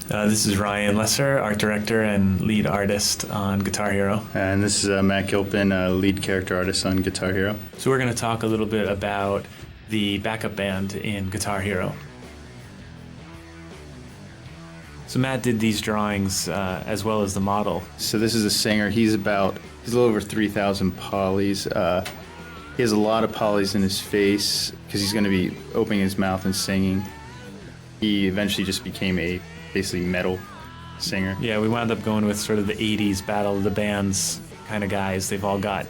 This is Ryan Lesser, art director and lead artist on Guitar Hero. And this is Matt Gilpin, lead character artist on Guitar Hero. So we're going to talk a little bit about the backup band in Guitar Hero. So Matt did these drawings as well as the model. So this is a singer. He's a little over 3,000 polys. He has a lot of polys in his face because he's going to be opening his mouth and singing. He eventually just became a basically metal singer. Yeah, we wound up going with sort of the 80s Battle of the Bands kind of guys. They've all got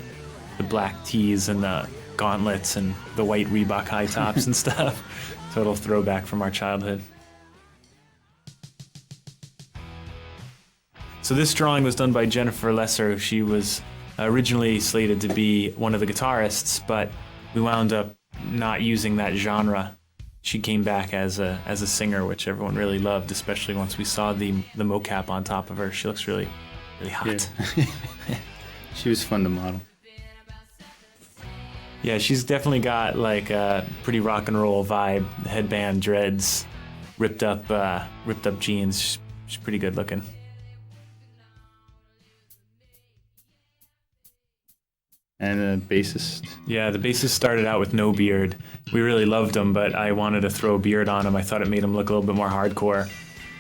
the black tees and the gauntlets and the white Reebok high tops and stuff. Total throwback from our childhood. So this drawing was done by Jennifer Lesser. She was originally slated to be one of the guitarists, but we wound up not using that genre. She came back as a singer, which everyone really loved, especially once we saw the mocap on top of her. She looks really, really hot. Yeah. She was fun to model. Yeah, she's definitely got like a pretty rock and roll vibe. Headband, dreads, ripped up jeans. She's pretty good looking. And a bassist. Yeah, the bassist started out with no beard. We really loved him, but I wanted to throw a beard on him. I thought it made him look a little bit more hardcore.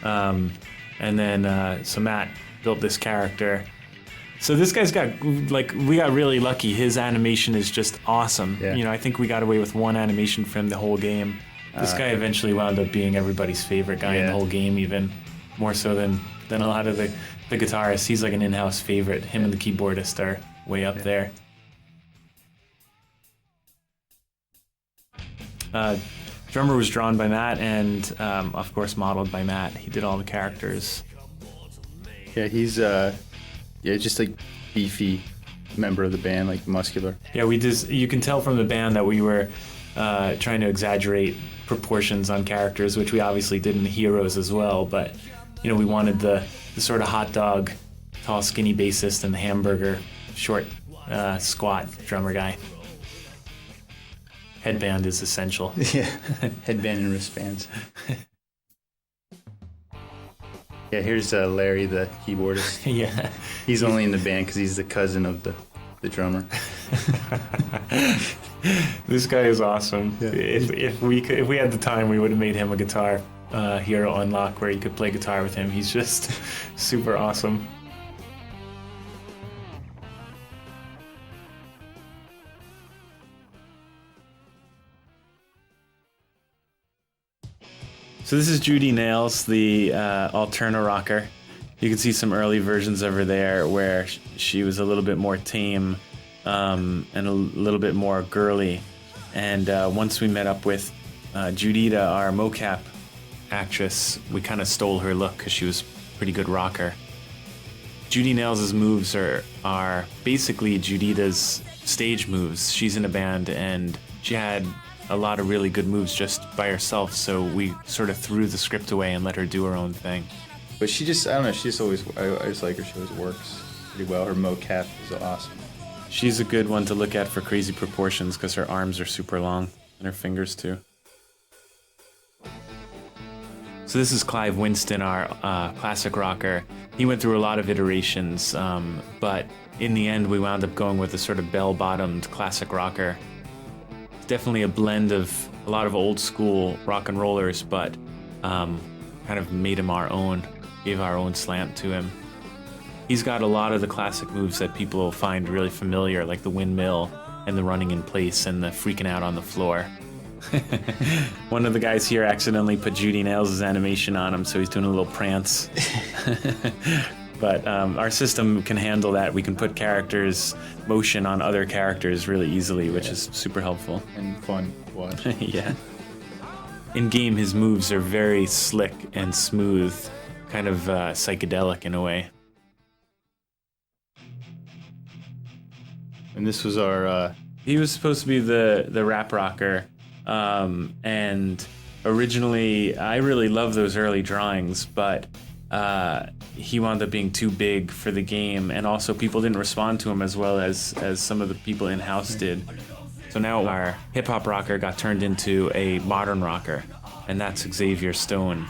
And then, so Matt built this character. So this guy's got, we got really lucky. His animation is just awesome. Yeah. You know, I think we got away with one animation from the whole game. This guy eventually wound up being everybody's favorite guy in the whole game, even more so than a lot of the guitarists. He's like an in-house favorite. Him and the keyboardist are way up there. Drummer was drawn by Matt and, of course, modeled by Matt. He did all the characters. Yeah, he's just like beefy member of the band, like muscular. Yeah, you can tell from the band that we were trying to exaggerate proportions on characters, which we obviously did in the Heroes as well. But you know, we wanted the sort of hot dog, tall, skinny bassist and the hamburger, short, squat drummer guy. Headband is essential. Yeah, headband and wristbands. Yeah, here's Larry, the keyboardist. Yeah. He's only in the band because he's the cousin of the drummer. This guy is awesome. Yeah. If we had the time, we would have made him a Guitar Hero unlock where you could play guitar with him. He's just super awesome. So this is Judy Nails, the Alterna rocker. You can see some early versions of her there where she was a little bit more tame and a little bit more girly. And once we met up with Judita, our mocap actress, we kind of stole her look because she was a pretty good rocker. Judy Nails' moves are basically Judita's stage moves. She's in a band and she had a lot of really good moves just by herself, so we sort of threw the script away and let her do her own thing. But she just, I don't know, I just like her. She always works pretty well. Her mocap is awesome. She's a good one to look at for crazy proportions because her arms are super long and her fingers too. So this is Clive Winston, our classic rocker. He went through a lot of iterations, but in the end we wound up going with a sort of bell-bottomed classic rocker. Definitely a blend of a lot of old school rock and rollers, but kind of made him our own, gave our own slant to him. He's got a lot of the classic moves that people will find really familiar, like the windmill and the running in place and the freaking out on the floor. One of the guys here accidentally put Judy Nails' animation on him, so he's doing a little prance. But our system can handle that. We can put characters' motion on other characters really easily, which is super helpful. And fun to watch. Yeah. In-game, his moves are very slick and smooth, kind of psychedelic in a way. And this was our... He was supposed to be the rap rocker, and originally, I really loved those early drawings, but he wound up being too big for the game, and also people didn't respond to him as well as some of the people in-house did. So now our hip-hop rocker got turned into a modern rocker, and that's Xavier Stone.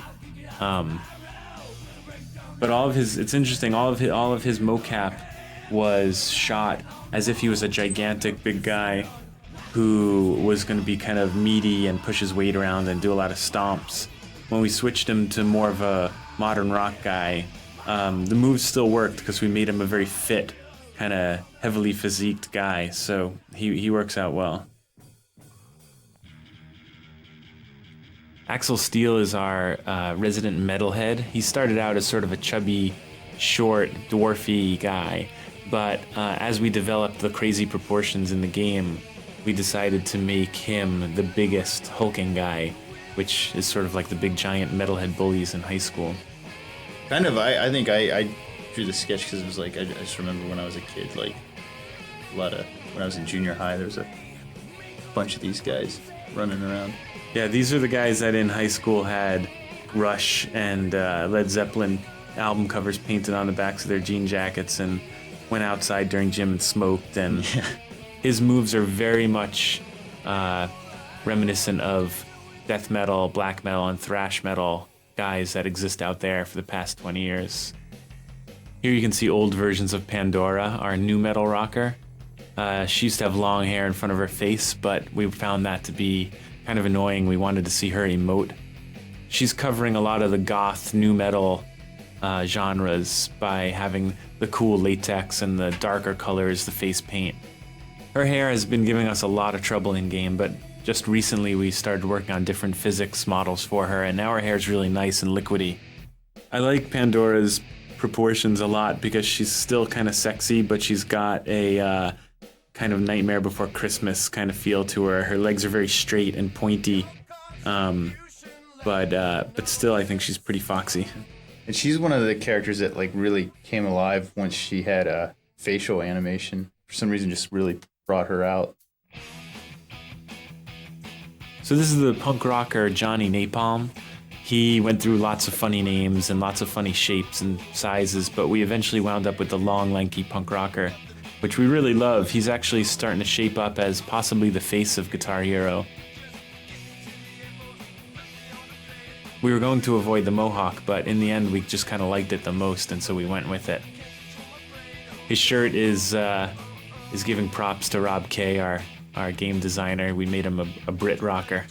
But it's interesting, all of his mocap was shot as if he was a gigantic big guy who was going to be kind of meaty and push his weight around and do a lot of stomps. When we switched him to more of a modern rock guy, the moves still worked because we made him a very fit, kind of heavily physiqued guy, so he works out well. Axel Steele is our resident metalhead. He started out as sort of a chubby, short, dwarfy guy, but as we developed the crazy proportions in the game, we decided to make him the biggest hulking guy, which is sort of like the big giant metalhead bullies in high school. Kind of, I think I drew the sketch because it was like, I just remember when I was a kid, like when I was in junior high, there was a bunch of these guys running around. Yeah, these are the guys that in high school had Rush and Led Zeppelin album covers painted on the backs of their jean jackets and went outside during gym and smoked. And his moves are very much reminiscent of death metal, black metal, and thrash metal guys that exist out there for the past 20 years. Here you can see old versions of Pandora, our new metal rocker. She used to have long hair in front of her face, but we found that to be kind of annoying. We wanted to see her emote. She's covering a lot of the goth new metal genres by having the cool latex and the darker colors, the face paint. Her hair has been giving us a lot of trouble in game, but just recently we started working on different physics models for her, and now her hair is really nice and liquidy. I like Pandora's proportions a lot because she's still kind of sexy, but she's got a kind of Nightmare Before Christmas kind of feel to her. Her legs are very straight and pointy, but still I think she's pretty foxy. And she's one of the characters that like really came alive once she had a facial animation. For some reason, just really brought her out. So this is the punk rocker Johnny Napalm. He went through lots of funny names and lots of funny shapes and sizes, but we eventually wound up with the long, lanky punk rocker, which we really love. He's actually starting to shape up as possibly the face of Guitar Hero. We were going to avoid the mohawk, but in the end we just kind of liked it the most, and so we went with it. His shirt is giving props to Rob Kay, our game designer. We made him a Brit rocker.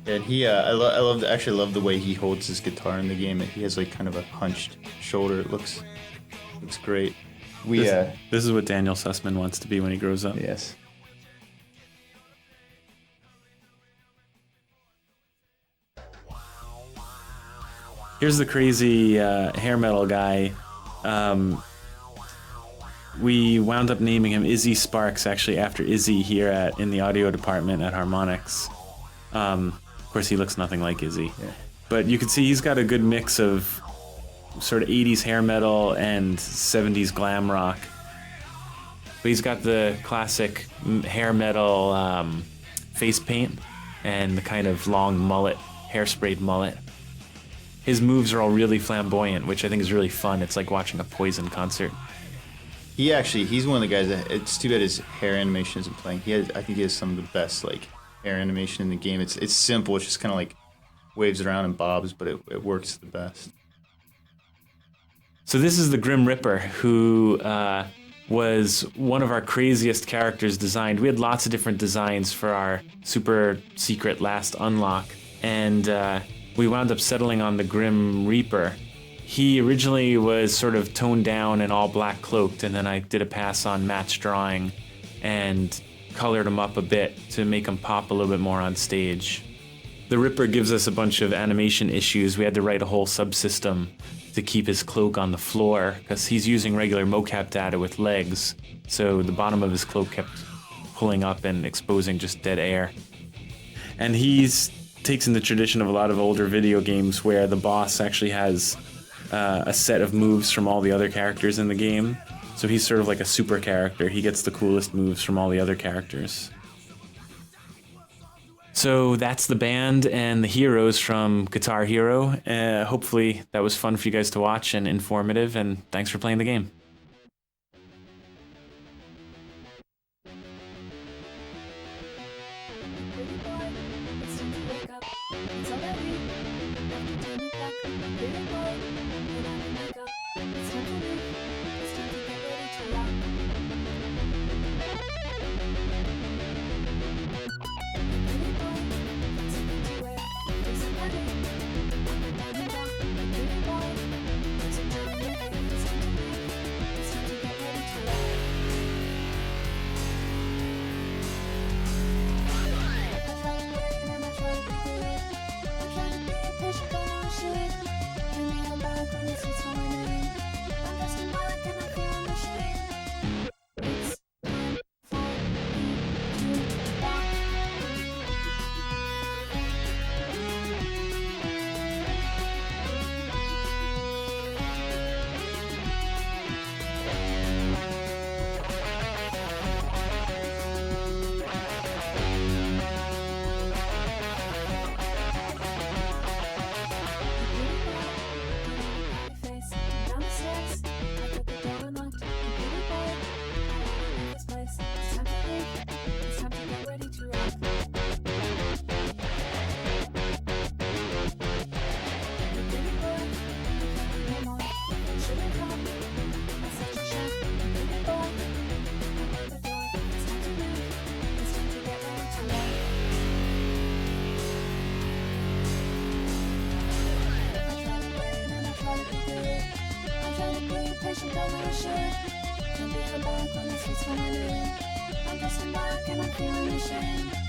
And I love the way he holds his guitar in the game. He has like kind of a hunched shoulder. It looks great. This is what Daniel Sussman wants to be when he grows up. Yes. Here's the crazy hair metal guy. We wound up naming him Izzy Sparks, actually after Izzy here in the audio department at Harmonix. Of course, he looks nothing like Izzy. Yeah. But you can see he's got a good mix of sort of 80s hair metal and 70s glam rock. But he's got the classic hair metal face paint and the kind of long mullet, hair-sprayed mullet. His moves are all really flamboyant, which I think is really fun. It's like watching a Poison concert. He's one of the guys that, it's too bad his hair animation isn't playing. I think he has some of the best like hair animation in the game. It's simple. It's just kind of like waves around and bobs, but it works the best. So this is the Grim Ripper, who was one of our craziest characters designed. We had lots of different designs for our super secret last unlock, and we wound up settling on the Grim Reaper. He originally was sort of toned down and all black cloaked, and then I did a pass on Matt's drawing and colored him up a bit to make him pop a little bit more on stage. The Ripper gives us a bunch of animation issues. We had to write a whole subsystem to keep his cloak on the floor because he's using regular mocap data with legs, so the bottom of his cloak kept pulling up and exposing just dead air. And he's takes in the tradition of a lot of older video games where the boss actually has a set of moves from all the other characters in the game. So he's sort of like a super character. He gets the coolest moves from all the other characters. So that's the band and the heroes from Guitar Hero. Hopefully that was fun for you guys to watch and informative, and thanks for playing the game. It's already after turning back, pretty boy, patient better than I should. Can't be held back when the sweet's finally in. I'm dressing back and I'm feeling ashamed.